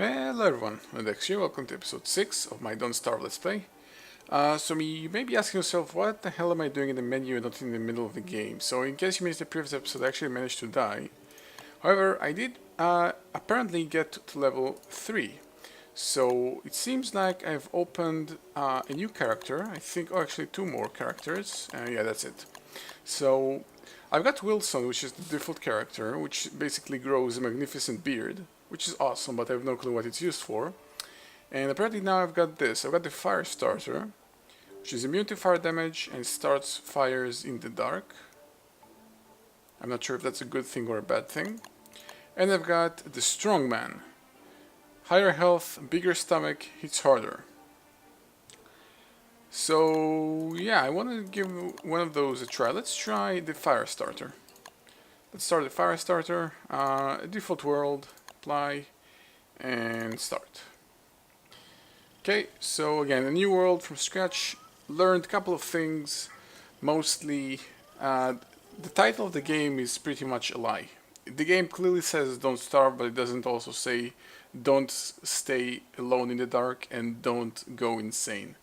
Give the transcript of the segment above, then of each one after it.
Hello everyone, odedex here, welcome to episode 6 of my Don't Starve Let's Play. You may be asking yourself, what the hell am I doing in the menu and not in the middle of the game? So in case you missed the previous episode, I actually managed to die. However, I did apparently get to level 3. So it seems like I've opened a new character, I think, oh actually 2 more characters, yeah that's it. So I've got Wilson, which is the default character, which basically grows a magnificent beard, which is awesome, but I have no clue what it's used for. And apparently now I've got this. I've got the Fire Starter, which is immune to fire damage and starts fires in the dark. I'm not sure if that's a good thing or a bad thing. And I've got the Strongman. Higher health, bigger stomach, hits harder. So yeah, I want to give one of those a try. Let's try the Fire Starter. Let's start the Fire Starter, default world, apply, and start. Okay, so again, a new world from scratch. Learned a couple of things. Mostly, the title of the game is pretty much a lie. The game clearly says don't starve, but it doesn't also say don't stay alone in the dark and don't go insane.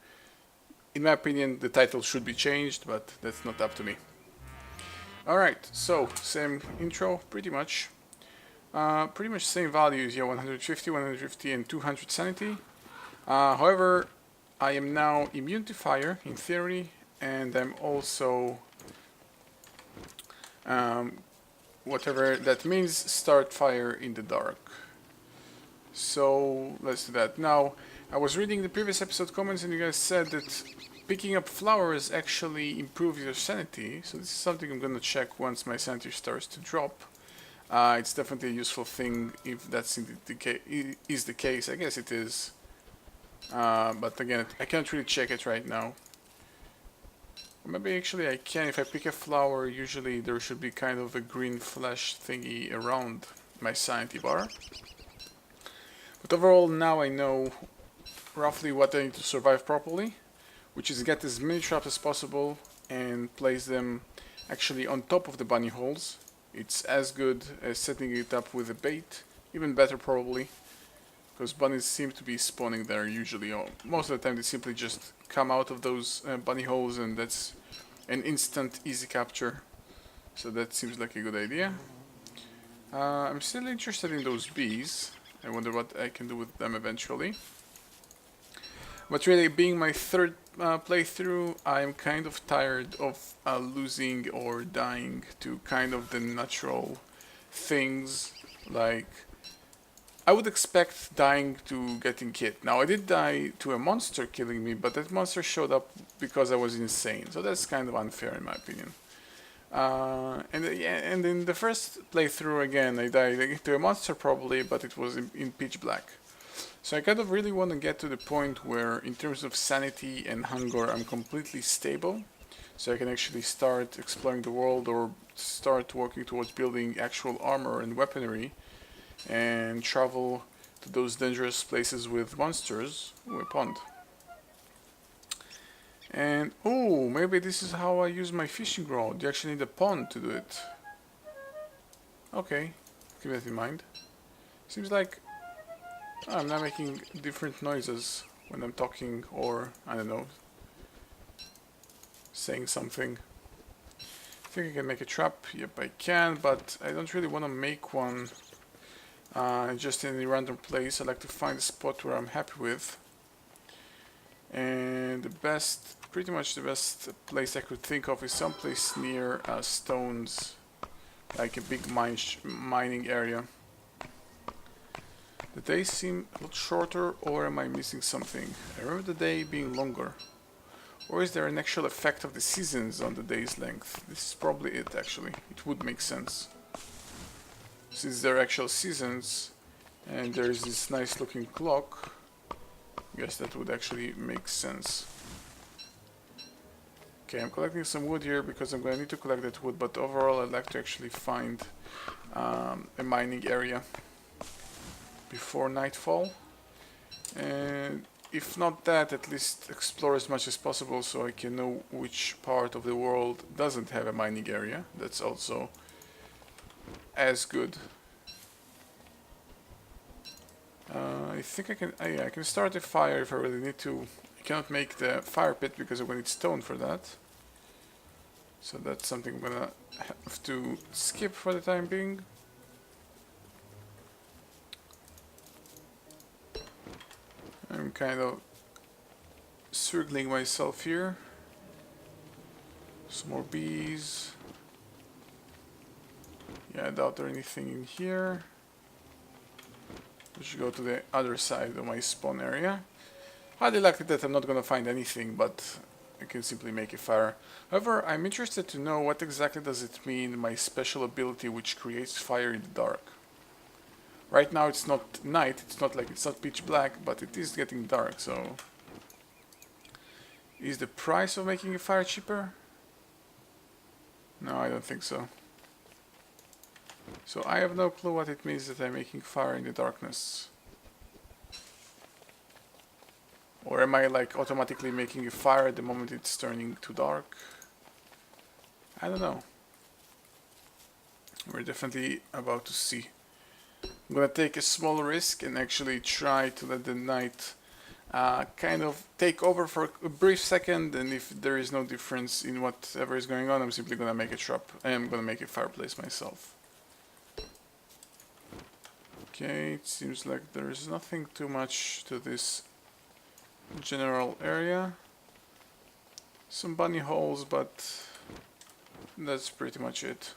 In my opinion, the title should be changed, but that's not up to me. Alright, so same intro, pretty much. Same values, yeah, 150, and 200 sanity. However, I am now immune to fire, in theory, and I'm also, whatever that means, start fire in the dark. So, let's do that. Now, I was reading the previous episode comments and you guys said that picking up flowers actually improves your sanity, so this is something I'm gonna check once my sanity starts to drop. It's definitely a useful thing if that's the case. I guess it is. But again, I can't really check it right now. Or maybe actually I can. If I pick a flower, usually there should be kind of a green flash thingy around my sanity bar. But overall, now I know roughly what I need to survive properly, which is get as many traps as possible and place them actually on top of the bunny holes. It's as good as setting it up with a bait, even better probably, because bunnies seem to be spawning there usually. Most of the time they simply just come out of those bunny holes and that's an instant easy capture. So that seems like a good idea. I'm still interested in those bees. I wonder what I can do with them eventually. But really, being my third playthrough, I'm kind of tired of losing or dying to kind of the natural things. Like, I would expect dying to getting hit. Now, I did die to a monster killing me, but that monster showed up because I was insane. So that's kind of unfair in my opinion. And in the first playthrough again, I died to a monster probably, but it was in pitch black. So I kind of really want to get to the point where, in terms of sanity and hunger, I'm completely stable. So I can actually start exploring the world or start working towards building actual armor and weaponry and travel to those dangerous places with monsters. Ooh, a pond. And, oh, maybe this is how I use my fishing rod. You actually need a pond to do it. Okay, keep that in mind. Seems like I'm not making different noises when I'm talking or, I don't know, saying something. I think I can make a trap. Yep, I can, but I don't really want to make one just in any random place. I like to find a spot where I'm happy with. And pretty much the best place I could think of is someplace near stones, like a big mining area. The days seem a lot shorter, or am I missing something? I remember the day being longer. Or is there an actual effect of the seasons on the day's length? This is probably it actually. It would make sense. Since there are actual seasons, and there's this nice looking clock, I guess that would actually make sense. Okay, I'm collecting some wood here because I'm going to need to collect that wood, but overall I'd like to actually find a mining area before nightfall, and if not that, at least explore as much as possible so I can know which part of the world doesn't have a mining area. That's also as good. I think I can. Yeah, I can start a fire if I really need to. I cannot make the fire pit because I'm gonna need stone for that. So that's something I'm gonna have to skip for the time being. I'm kind of circling myself here. Some more bees. Yeah, I doubt there's anything in here. We should go to the other side of my spawn area. Highly likely that I'm not gonna find anything, but I can simply make a fire. However, I'm interested to know what exactly does it mean, my special ability which creates fire in the dark. Right now it's not night, it's not pitch black, but it is getting dark, so... Is the price of making a fire cheaper? No, I don't think so. So I have no clue what it means that I'm making fire in the darkness. Or am I like automatically making a fire at the moment it's turning to dark? I don't know. We're definitely about to see. I'm gonna take a small risk and actually try to let the night kind of take over for a brief second, and if there is no difference in whatever is going on, I'm simply gonna make a trap. I am gonna make a fireplace myself. Okay, it seems like there is nothing too much to this general area. Some bunny holes, but that's pretty much it.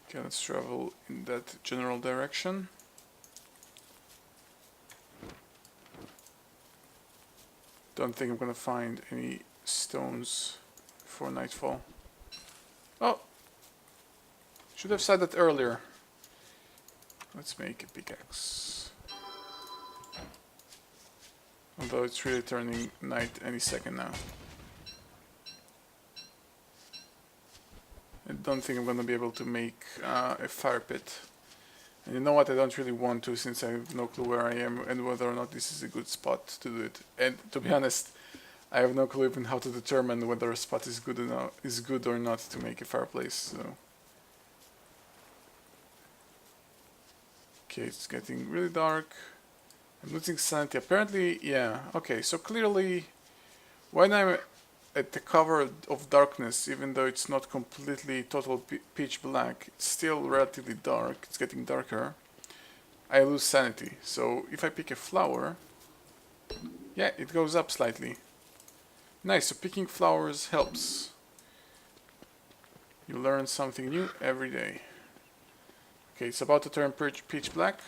Okay, let's travel in that general direction. Don't think I'm gonna find any stones for nightfall. Oh! Should have said that earlier. Let's make a pickaxe. Although it's really turning night any second now. I don't think I'm gonna be able to make a fire pit. And you know what, I don't really want to, since I have no clue where I am and whether or not this is a good spot to do it. And to be honest, I have no clue even how to determine whether a spot is good or not to make a fireplace. So. Okay, it's getting really dark. I'm losing sanity. Apparently, yeah. Okay, so clearly, when I'm at the cover of darkness, even though it's not completely total pitch black, it's still relatively dark. It's getting darker. I lose sanity. So if I pick a flower, yeah, it goes up slightly. Nice. So picking flowers helps. You learn something new every day. Okay, it's about to turn pitch black.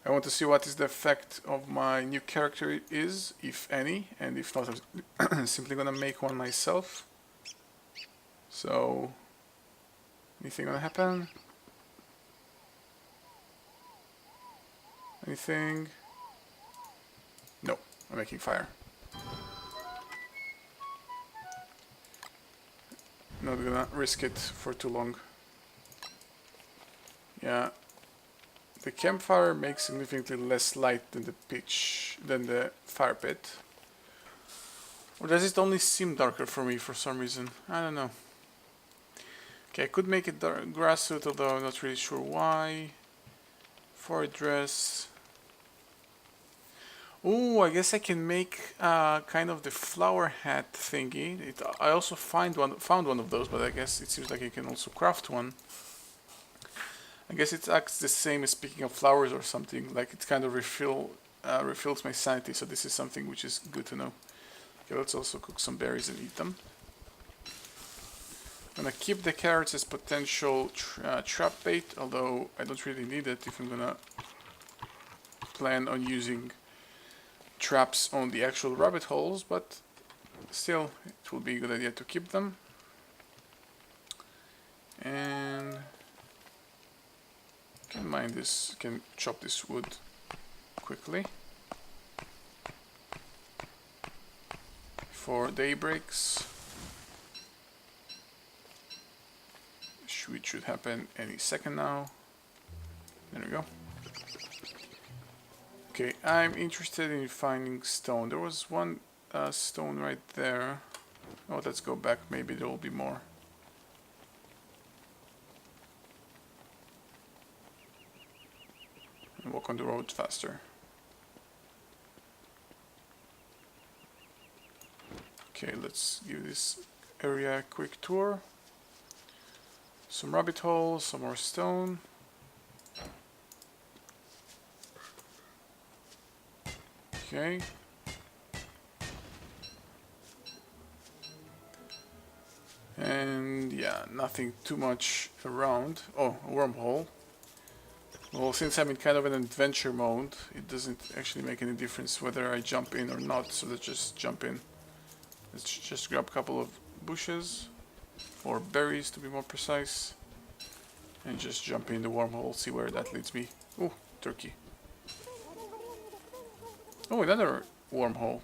I want to see what is the effect of my new character is, if any, and if not, I'm simply gonna make one myself. So, anything gonna happen? Anything? No, I'm making fire. Not gonna risk it for too long. Yeah. The campfire makes significantly less light than the fire pit. Or does it only seem darker for me for some reason? I don't know. Okay, I could make a grass suit, although I'm not really sure why. For a dress. Oh, I guess I can make kind of the flower hat thingy. I also found one of those, but I guess it seems like I can also craft one. I guess it acts the same as picking up flowers or something, like it kind of refills my sanity, so this is something which is good to know. Okay, let's also cook some berries and eat them. I'm gonna keep the carrots as potential trap bait, although I don't really need it if I'm gonna plan on using traps on the actual rabbit holes, but still, it will be a good idea to keep them. And... can chop this wood quickly before day breaks, which should happen any second now. There we go. Okay, I'm interested in finding stone. There was one stone right there. Oh, let's go back, maybe there will be more. and walk on the road faster. Okay, let's give this area a quick tour. Some rabbit holes, some more stone. Okay. And yeah, nothing too much around. Oh, a wormhole. Well, since I'm in kind of an adventure mode, it doesn't actually make any difference whether I jump in or not, so let's just jump in. Let's just grab a couple of bushes, or berries to be more precise, and just jump in the wormhole, see where that leads me. Oh, turkey. Oh, another wormhole.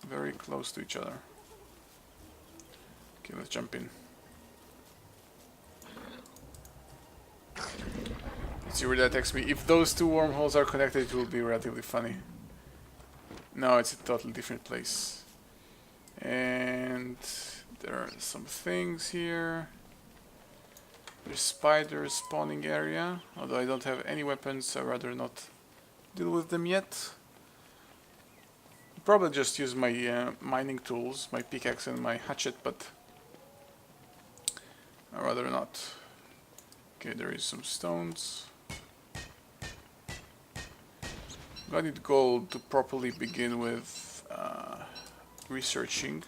Very close to each other. Okay, let's jump in. Let's see where that takes me. If those two wormholes are connected, it will be relatively funny. No, it's a totally different place. And there are some things here. There's spiders spawning area. Although I don't have any weapons, I'd rather not deal with them yet. Probably just use my mining tools, my pickaxe and my hatchet, but I'd rather not. Okay, there is some stones. I need gold to properly begin with researching.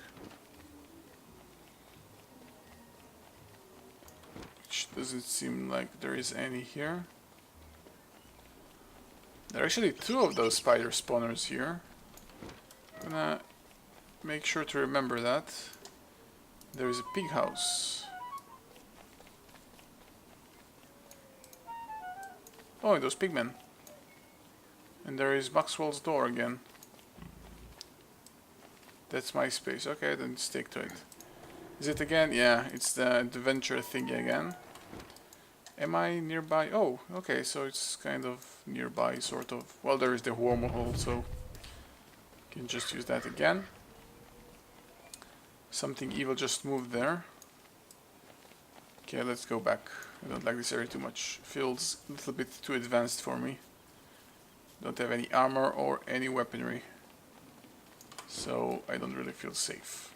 Which doesn't seem like there is any here. There are actually two of those spider spawners here. I'm gonna make sure to remember that. There is a pig house. Oh, those pigmen. And there is Maxwell's door again. That's my space. Okay, then stick to it. Is it again? Yeah, it's the adventure thingy again. Am I nearby? Oh, okay, so it's kind of nearby, sort of. Well, there is the wormhole, so can just use that again. Something evil just moved there. Okay, let's go back. I don't like this area too much. Feels a little bit too advanced for me. Don't have any armor or any weaponry, so I don't really feel safe.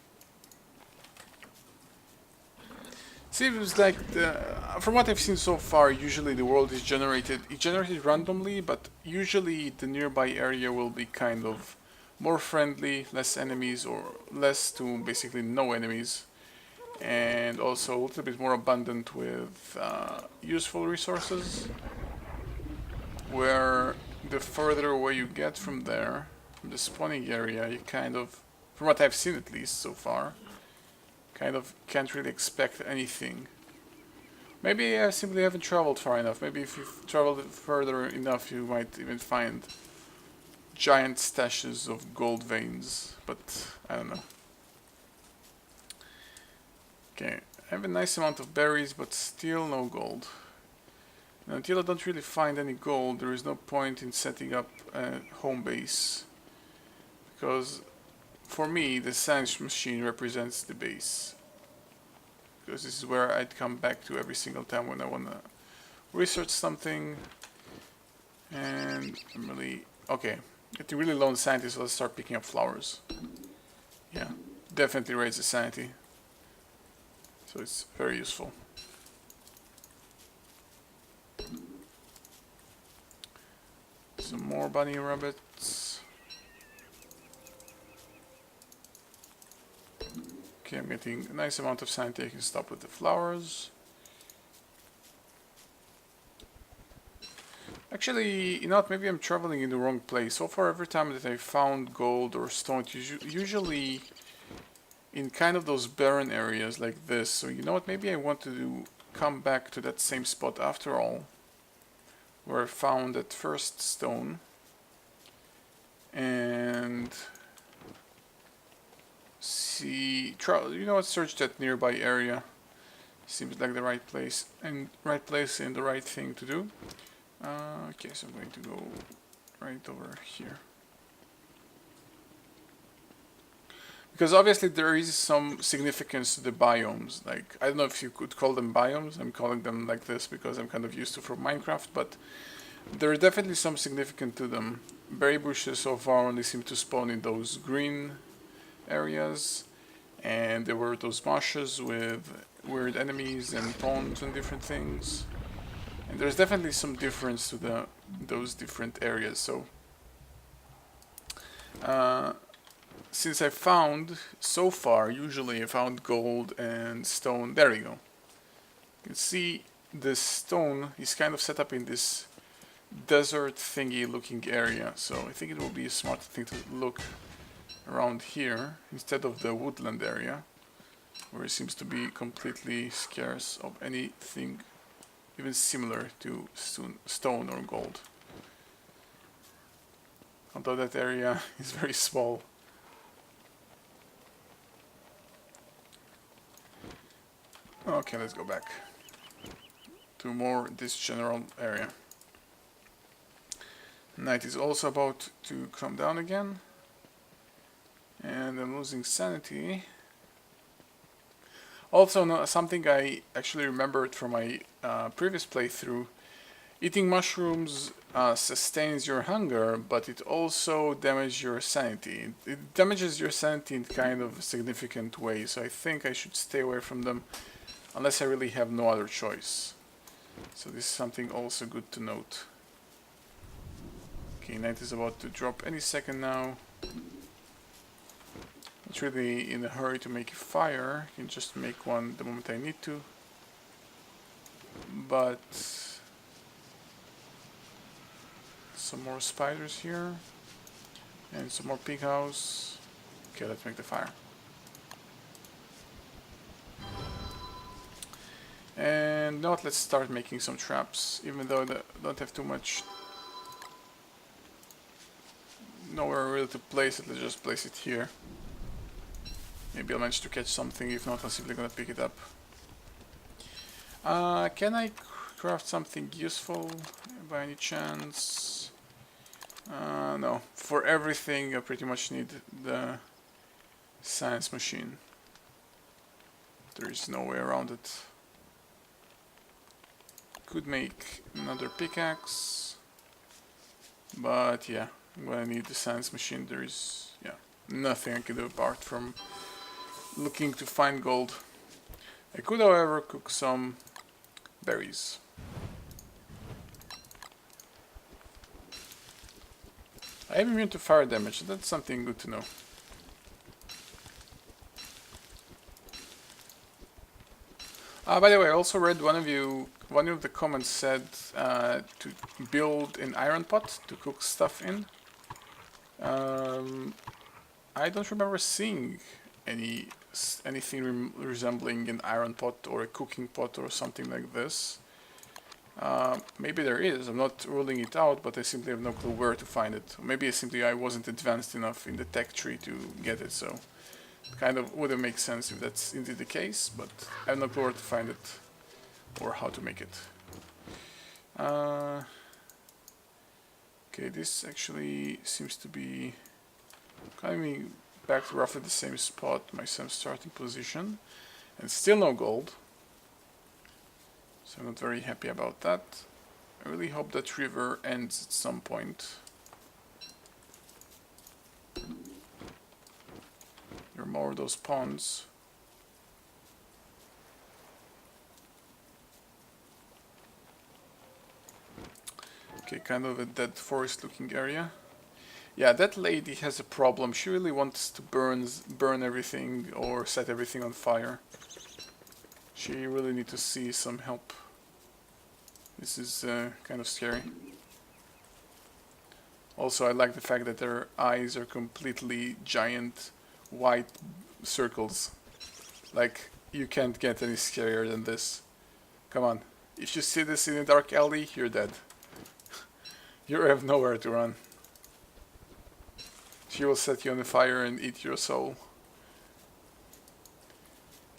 Seems like from what I've seen so far, usually the world is generated randomly, but usually the nearby area will be kind of more friendly, less enemies, or less to basically no enemies, and also a little bit more abundant with useful resources, where the further away you get from there, from the spawning area, you kind of, from what I've seen at least so far, kind of can't really expect anything. Maybe I simply haven't traveled far enough. Maybe if you've traveled further enough, you might even find giant stashes of gold veins, but I don't know. Okay, I have a nice amount of berries, but still no gold. And until I don't really find any gold, there is no point in setting up a home base, because for me the sandwich machine represents the base, because this is where I'd come back to every single time when I want to research something. And I'm really okay, getting really low on sanity, so let's start picking up flowers. Yeah, definitely raises sanity, so it's very useful. Some more bunny rabbits. Okay, I'm getting a nice amount of sanity. I can stop with the flowers. Actually, you know what, maybe I'm traveling in the wrong place. So far, every time that I found gold or stone, it's usually in kind of those barren areas like this. So you know what, maybe I want to come back to that same spot after all, where I found that first stone, and see, you know what, search that nearby area. Seems like the right place and the right thing to do. Okay, so I'm going to go right over here, because obviously there is some significance to the biomes. Like, I don't know if you could call them biomes. I'm calling them like this because I'm kind of used to from Minecraft, but There are definitely some significant to them. Berry bushes so far only seem to spawn in those green areas, and there were those marshes with weird enemies and ponds and different things. And there's definitely some difference to those different areas. So, since I found so far, usually I found gold and stone. There we go. You can see this stone is kind of set up in this desert thingy looking area, so I think it will be a smart thing to look around here instead of the woodland area, where it seems to be completely scarce of anything even similar to stone or gold. Although that area is very small. Okay, let's go back to more this general area. Night is also about to come down again, and I'm losing sanity. Also, something I actually remembered from my previous playthrough: eating mushrooms sustains your hunger, but it also damages your sanity. It damages your sanity in kind of a significant way, so I think I should stay away from them unless I really have no other choice. So this is something also good to note. Okay, night is about to drop any second now. Not really in a hurry to make a fire. I can just make one the moment I need to. But some more spiders here. And some more pig house. Okay, let's make the fire. And now let's start making some traps, even though I don't have too much nowhere really to place it. Let's just place it here. Maybe I'll manage to catch something. If not, I'm simply gonna pick it up. Can I craft something useful by any chance? No. For everything I pretty much need the science machine. There is no way around it. Could make another pickaxe, but yeah, I'm gonna need the science machine. There is nothing I can do apart from looking to find gold. I could, however, cook some berries. I am immune to fire damage. That's something good to know. By the way, I also read one of the comments said to build an iron pot to cook stuff in. I don't remember seeing anything resembling an iron pot or a cooking pot or something like this. Maybe there is. I'm not ruling it out, but I simply have no clue where to find it. Maybe I wasn't advanced enough in the tech tree to get it, so kind of wouldn't make sense if that's indeed the case, but I have no clue where to find it or how to make it. Okay, this actually seems to be coming back to roughly the same spot, my same starting position, and still no gold. So I'm not very happy about that. I really hope that river ends at some point. There are more of those ponds. Okay, kind of a dead forest looking area. Yeah, that lady has a problem. She really wants to burn everything or set everything on fire. She really needs to see some help. This is kind of scary. Also, I like the fact that their eyes are completely giant white circles. Like, you can't get any scarier than this. Come on. If you see this in a dark alley, you're dead. You have nowhere to run. She will set you on fire and eat your soul.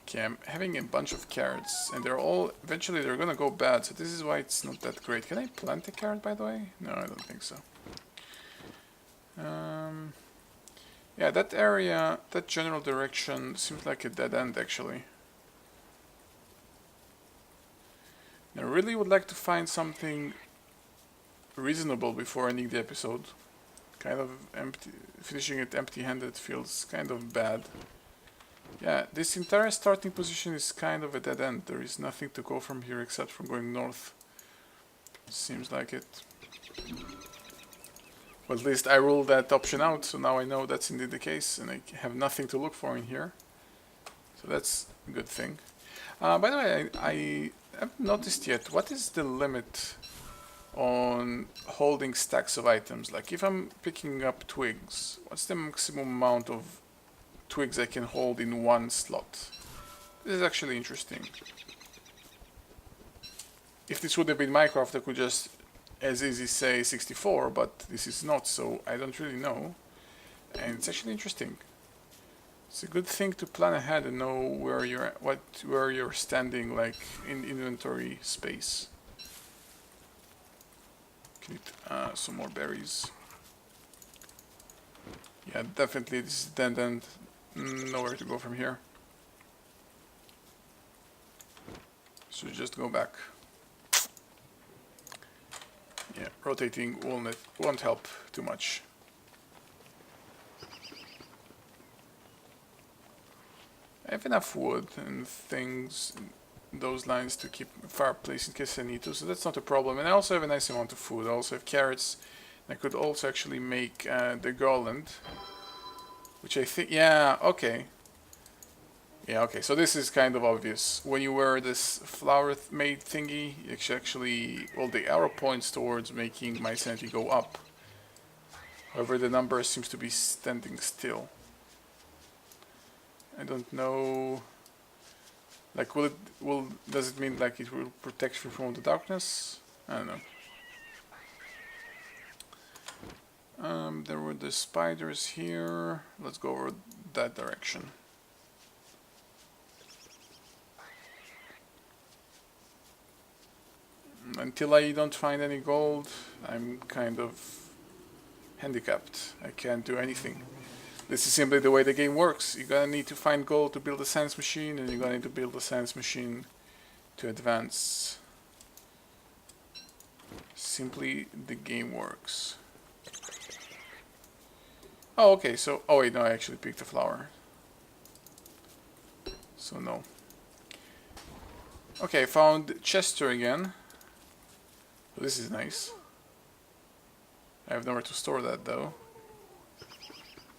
Okay, I'm having a bunch of carrots, and eventually they're gonna go bad, so this is why it's not that great. Can I plant a carrot, by the way? No, I don't think so. Yeah, that area, that general direction seems like a dead end, actually. I really would like to find something reasonable before ending the episode. Kind of empty, finishing it empty-handed feels kind of bad. Yeah, this entire starting position is kind of a dead end. There is nothing to go from here except from going north. Seems like it. But at least I ruled that option out, so now I know that's indeed the case, and I have nothing to look for in here. So that's a good thing. By the way, I haven't noticed yet, what is the limit on holding stacks of items? Like if I'm picking up twigs, what's the maximum amount of twigs I can hold in one slot? This is actually interesting. If this would have been Minecraft, I could just as easy say 64, but this is not, so I don't really know. And it's actually interesting. It's a good thing to plan ahead and know where you're standing, like in inventory space. Can eat some more berries. Yeah, definitely this is dead end. Nowhere to go from here. So just go back. Yeah, rotating won't help too much. I have enough wood and things in those lines to keep a fireplace in case I need to, so that's not a problem. And I also have a nice amount of food. I also have carrots. I could also actually make the garland, which I think, yeah, okay. Yeah, okay, so this is kind of obvious. When you wear this flower made thingy, it's actually, well, the arrow points towards making my sanity go up. However, the number seems to be standing still. I don't know, like, does it mean like it will protect you from the darkness? I don't know. There were the spiders here. Let's go over that direction. Until I don't find any gold, I'm kind of handicapped. I can't do anything. This is simply the way the game works. You're gonna need to find gold to build a science machine, and you're gonna need to build a science machine to advance. Simply the game works. Oh, okay, so, oh wait, no, I actually picked a flower. So no. Okay, I found Chester again. This is nice. I have nowhere to store that though.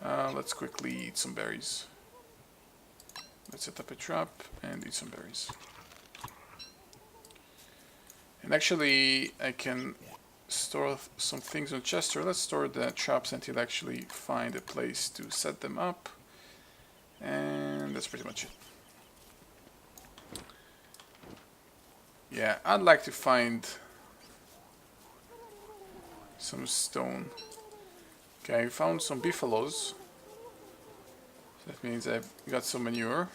Let's quickly eat some berries. Let's set up a trap and eat some berries. And actually, I can store some things on Chester. Let's store the traps until I actually find a place to set them up. And that's pretty much it. Yeah, I'd like to find some stone. Okay, I found some buffaloes. That means I've got some manure.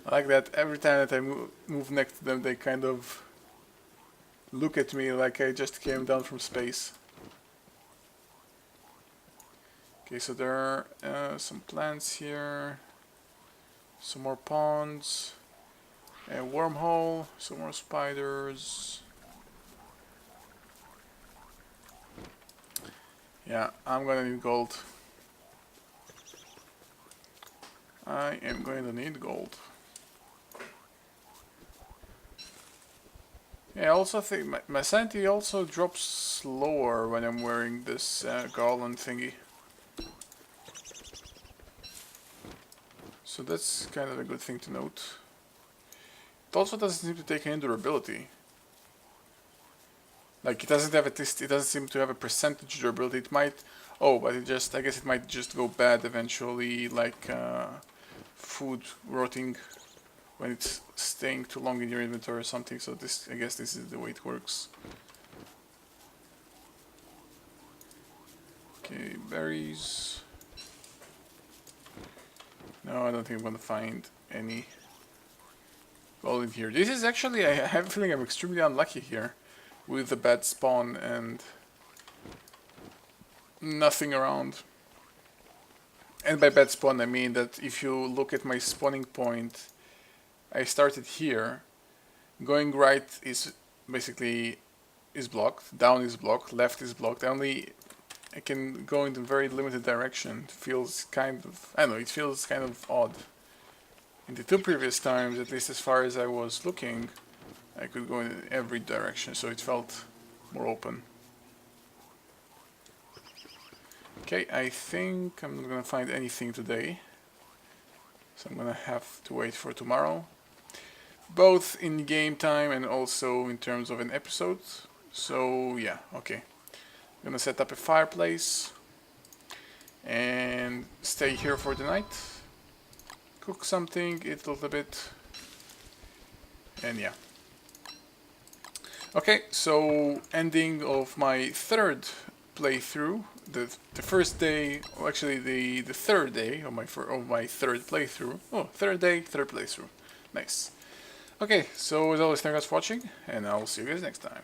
I like that every time that I move next to them, they kind of look at me like I just came down from space. Okay, so there are some plants here, some more ponds, a wormhole, some more spiders. Yeah, I'm gonna need gold. I am going to need gold. Yeah, I also think my sanity also drops slower when I'm wearing this garland thingy. So that's kind of a good thing to note. It also doesn't seem to take any durability. Like it doesn't have it doesn't seem to have a percentage durability. It might, oh, but it just, I guess it might just go bad eventually, like food rotting when it's staying too long in your inventory or something. So this, I guess this is the way it works. Okay, berries. No, I don't think I'm gonna find any gold in here. This is actually, I have a feeling I'm extremely unlucky here with the bad spawn and nothing around. And by bad spawn I mean that if you look at my spawning point, I started here Going right is basically is blocked, down is blocked, left is blocked. I can go in a very limited direction. It feels kind of, I don't know, it feels kind of odd. In the two previous times, at least as far as I was looking, I could go in every direction, so it felt more open. Okay, I think I'm not gonna find anything today, so I'm gonna have to wait for tomorrow, both in game time and also in terms of an episode. So yeah, okay. I'm gonna set up a fireplace and stay here for the night, cook something, eat a little bit, and yeah. Okay, so ending of my third playthrough, the first day, or actually the third day of my third playthrough. Oh, third day, third playthrough. Nice. Okay, so as always, thank you guys for watching, and I'll see you guys next time.